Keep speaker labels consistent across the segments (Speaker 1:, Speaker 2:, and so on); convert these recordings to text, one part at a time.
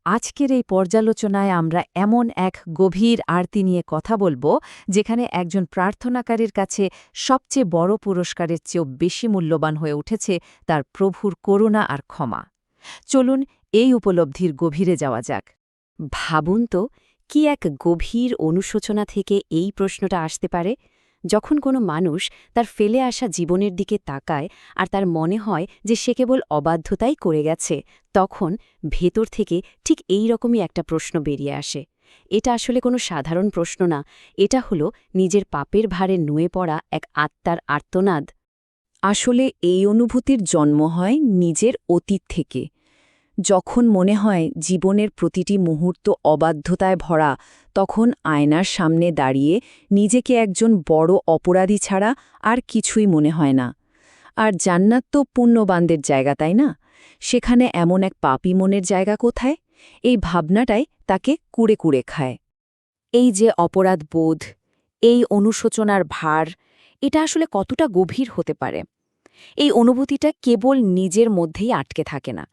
Speaker 1: আজকের এই পর্যালোচনায় আমরা এমন এক গভীর আরতি নিয়ে কথা বলবো যেখানে একজন প্রার্থনাকারীর কাছে সবচেয়ে বড় পুরস্কারের চেয়েও বেশি মূল্যবান হয়ে উঠেছে তার প্রভুর করুণা আর ক্ষমা। চলুন এই উপলব্ধির গভীরে যাওয়া যাক।
Speaker 2: ভাবুন তো, কি এক গভীর অনুশোচনা থেকে এই প্রশ্নটা আসতে পারে, যখন কোনো মানুষ তার ফেলে আসা জীবনের দিকে তাকায় আর তার মনে হয় যে সে কেবল অবাধ্যতাই করে গেছে, তখন ভেতর থেকে ঠিক এই রকমই একটা প্রশ্ন বেরিয়ে আসে। এটা আসলে কোনো সাধারণ প্রশ্ন না, এটা হলো নিজের পাপের ভারে নুয়ে পড়া এক আত্মার আর্তনাদ।
Speaker 1: আসলে এই অনুভূতির জন্ম হয় নিজের অতীত থেকে। যখন মনে হয় জীবনের প্রতিটি মুহূর্ত অবাধ্যতায় ভরা, তখন আয়নার সামনে দাঁড়িয়ে নিজেকে একজন বড় অপরাধী ছাড়া আর কিছুই মনে হয় না। আর জান্নাত তো পুণ্যবানদের জায়গা, তাই না? সেখানে এমন এক পাপী মনের জায়গা কোথায়? এই ভাবনাটাই তাকে কুড়ে কুড়ে খায়।
Speaker 2: এই যে অপরাধ বোধ, এই অনুশোচনার ভার, এটা আসলে কতটা গভীর হতে পারে? এই অনুভূতিটা কেবল নিজের মধ্যেই আটকে থাকে না,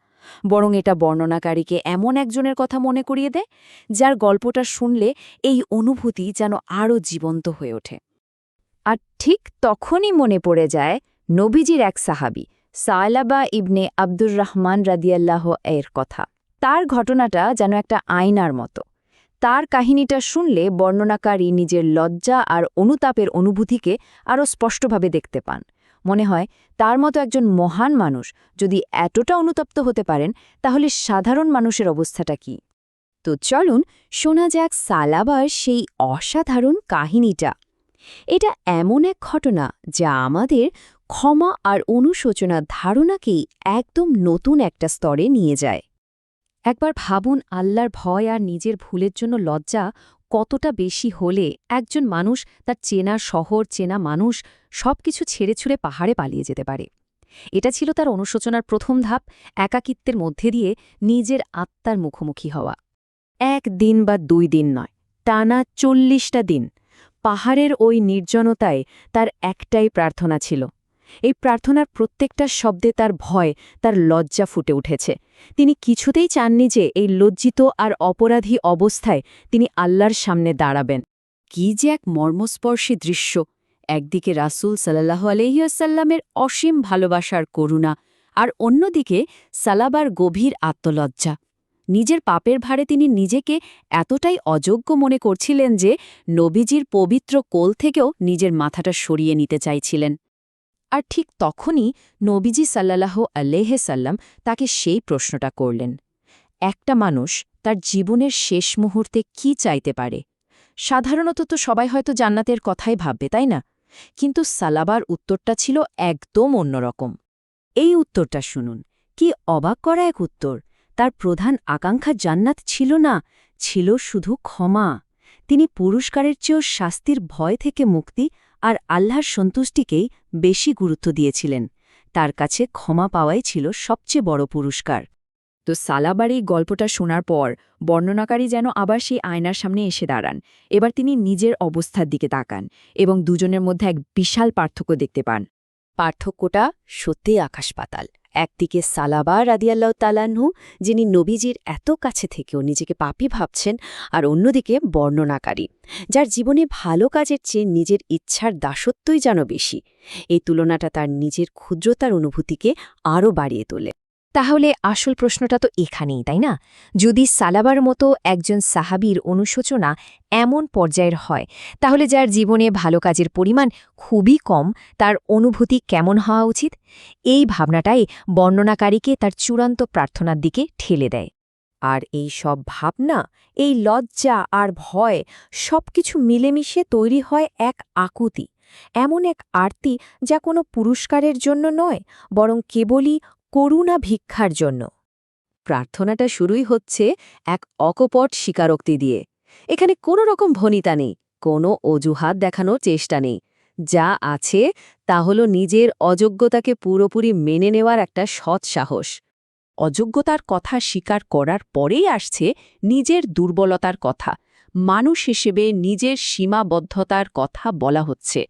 Speaker 2: বরং এটা বর্ণনাকারীকে এমন একজনের কথা মনে করিয়ে দেয় যার গল্পটা শুনলে এই অনুভূতি যেন আরও জীবন্ত হয়ে ওঠে।
Speaker 1: আর ঠিক তখনই মনে পড়ে যায় নবীজির এক সাহাবী সায়লাবা ইবনে আব্দুর রহমান রাদিয়াল্লাহ এর কথা। তার ঘটনাটা যেন একটা আয়নার মতো। তার কাহিনীটা শুনলে বর্ণনাকারী নিজের লজ্জা আর অনুতাপের অনুভূতিকে আরও স্পষ্টভাবে দেখতে পান। মনে হয় তার মতো একজন মহান মানুষ যদি এতটা অনুতপ্ত হতে পারেন, তাহলে সাধারণ মানুষের অবস্থাটা কি? তো চলুন শোনা যাক সালাবার সেই অসাধারণ কাহিনীটা। এটা এমন এক ঘটনা যা আমাদের ক্ষমা আর অনুশোচনার ধারণাকেই একদম নতুন একটা স্তরে নিয়ে যায়। একবার ভাবুন, আল্লাহর ভয় আর নিজের ভুলের জন্য লজ্জা কতটা বেশি হলে একজন মানুষ তার চেনা শহর, চেনা মানুষ সবকিছু ছেড়ে ছুড়ে পাহাড়ে পালিয়ে যেতে পারে। এটা ছিল তার অনুশোচনার প্রথম ধাপ, একাকিত্বের মধ্যে দিয়ে নিজের আত্মার মুখোমুখি হওয়া। 1 দিন বা 2 দিন নয়, টানা 40টা দিন পাহাড়ের ওই নির্জনতায় তার একটাই প্রার্থনা ছিল। এই প্রার্থনার প্রত্যেকটা শব্দে তার ভয়, তার লজ্জা ফুটে উঠেছে। তিনি কিছুতেই চাননি যে এই লজ্জিত আর অপরাধী অবস্থায় তিনি আল্লাহর সামনে দাঁড়াবেন। কি যে এক মর্মস্পর্শী দৃশ্য! একদিকে রাসূল সাল্লাল্লাহু আলাইহি ওয়াসাল্লামের অসীম ভালোবাসার করুণা, আর অন্যদিকে সালাবার গভীর আত্মলজ্জা। নিজের পাপের ভারে তিনি নিজেকে এতটাই অযোগ্য মনে করছিলেন যে নবীজির পবিত্র কোল থেকেও নিজের মাথাটা সরিয়ে নিতে চাইছিলেন। আর ঠিক তখনই নবীজি সাল্লাল্লাহু আলাইহি সাল্লাম তাকে সেই প্রশ্নটা করলেন। একটা মানুষ তার জীবনের শেষ মুহূর্তে কি চাইতে পারে? সাধারণত তো সবাই হয়তো জান্নাতের কথাই ভাববে, তাই না? কিন্তু সালাবার উত্তরটা ছিল একদম অন্যরকম। এই উত্তরটা শুনুন, কি অবাক করা এক উত্তর! তার প্রধান আকাঙ্ক্ষা জান্নাত ছিল না, ছিল শুধু ক্ষমা। তিনি পুরস্কারের চেয়েও শাস্তির ভয় থেকে মুক্তি আর আল্লাহর সন্তুষ্টিকেই বেশি গুরুত্ব দিয়েছিলেন। তার কাছে ক্ষমা পাওয়াই ছিল সবচেয়ে বড় পুরস্কার। তো সালাবার এই গল্পটা শোনার পর বর্ণনাকারী যেন আবার সেই আয়নার সামনে এসে দাঁড়ান। এবার তিনি নিজের অবস্থার দিকে তাকান এবং দুজনের মধ্যে এক বিশাল পার্থক্য দেখতে পান। পার্থক্যটা সত্যিই আকাশ-পাতাল। একদিকে সালাবা রাদিয়াল্লাহু তাআলাহু, যিনি নবীজির এত কাছে থেকেও নিজেকে পাপী ভাবছেন, আর অন্যদিকে বর্ণনাকারী, যার জীবনে ভালো কাজের চেয়ে নিজের ইচ্ছার দাসত্বই যেন বেশি। এই তুলনাটা তার নিজের ক্ষুদ্রতার অনুভূতিকে আরও বাড়িয়ে তোলে। তাহলে আসল প্রশ্নটা তো এখানেই, তাই না? যদি সালাবার মতো একজন সাহাবীর অনুশোচনা এমন পর্যায়ের হয়, তাহলে যার জীবনে ভালো কাজের পরিমাণ খুবই কম, তার অনুভূতি কেমন হওয়া উচিত? এই ভাবনাটাই বর্ণনাকারীকে তার চূড়ান্ত প্রার্থনার দিকে ঠেলে দেয়। আর এই সব ভাবনা, এই লজ্জা আর ভয় সবকিছু মিলেমিশে তৈরি হয় এক আকুতি, এমন এক আরতি যা কোনো পুরস্কারের জন্য নয়, বরং কেবলই করুণা ভিক্ষার জন্য। প্রার্থনাটা শুরুই হচ্ছে এক অকপট স্বীকারোক্তি দিয়ে। এখানে কোনো রকম ভনিতা নেই, কোনো অজুহাত দেখানোর চেষ্টা নেই। যা আছে তা হল নিজের অযোগ্যতাকে পুরোপুরি মেনে নেওয়ার একটা সৎ সাহস। অযোগ্যতার কথা স্বীকার করার পরেই আসছে নিজের দুর্বলতার কথা। মানুষ হিসেবে নিজের সীমাবদ্ধতার কথা বলা হচ্ছে।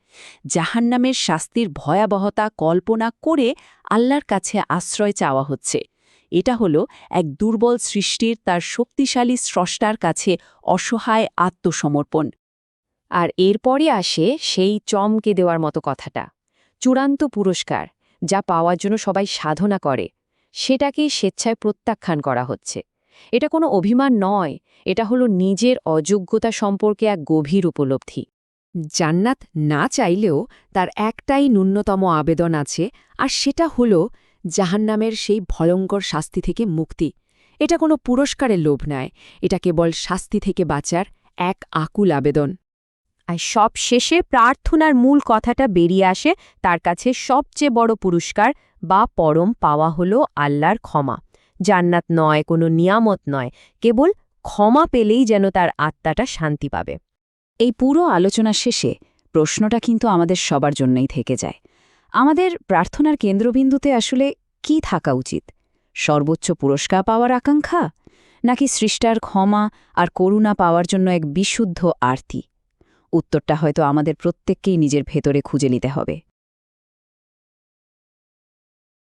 Speaker 1: জাহান্নামের শাস্তির ভয়াবহতা কল্পনা করে আল্লাহর কাছে আশ্রয় চাওয়া হচ্ছে।
Speaker 2: এটা হলো এক দুর্বল সৃষ্টির তার শক্তিশালী স্রষ্টার কাছে অসহায় আত্মসমর্পণ।
Speaker 1: আর এরপরই আসে সেই চমকে দেওয়ার মতো কথাটা, চূড়ান্ত পুরস্কার, যা পাওয়ার জন্য সবাই সাধনা করে, সেটাকেই স্বেচ্ছায় প্রত্যাখ্যান করা হচ্ছে। এটা কোনো অভিমান নয়, এটা হলো নিজের অযোগ্যতা সম্পর্কে এক গভীর উপলব্ধি।
Speaker 2: জান্নাত না চাইলেও তার একটাই ন্যূনতম আবেদন আছে, আর সেটা হলো জাহান্নামের সেই ভয়ঙ্কর শাস্তি থেকে মুক্তি। এটা কোনো পুরস্কারের লোভ নয়, এটা কেবল শাস্তি থেকে বাঁচার এক আকুল আবেদন।
Speaker 1: আর সব শেষে প্রার্থনার মূল কথাটা বেরিয়ে আসে, তার কাছে সবচেয়ে বড় পুরস্কার বা পরম পাওয়া হলো আল্লাহর ক্ষমা। জান্নাত নয়, কোনো নিয়ামত নয়, কেবল ক্ষমা পেলেই যেন তার আত্মাটা শান্তি পাবে। এই পুরো আলোচনা শেষে প্রশ্নটা কিন্তু আমাদের সবার জন্যই থেকে যায়, আমাদের প্রার্থনার কেন্দ্রবিন্দুতে আসলে কি থাকা উচিত? সর্বোচ্চ পুরস্কার পাওয়ার আকাঙ্ক্ষা, নাকি সৃষ্টার ক্ষমা আর করুণা পাওয়ার জন্য এক বিশুদ্ধ আরতি? উত্তরটা হয়তো আমাদের প্রত্যেককেই নিজের ভেতরে খুঁজে নিতে হবে।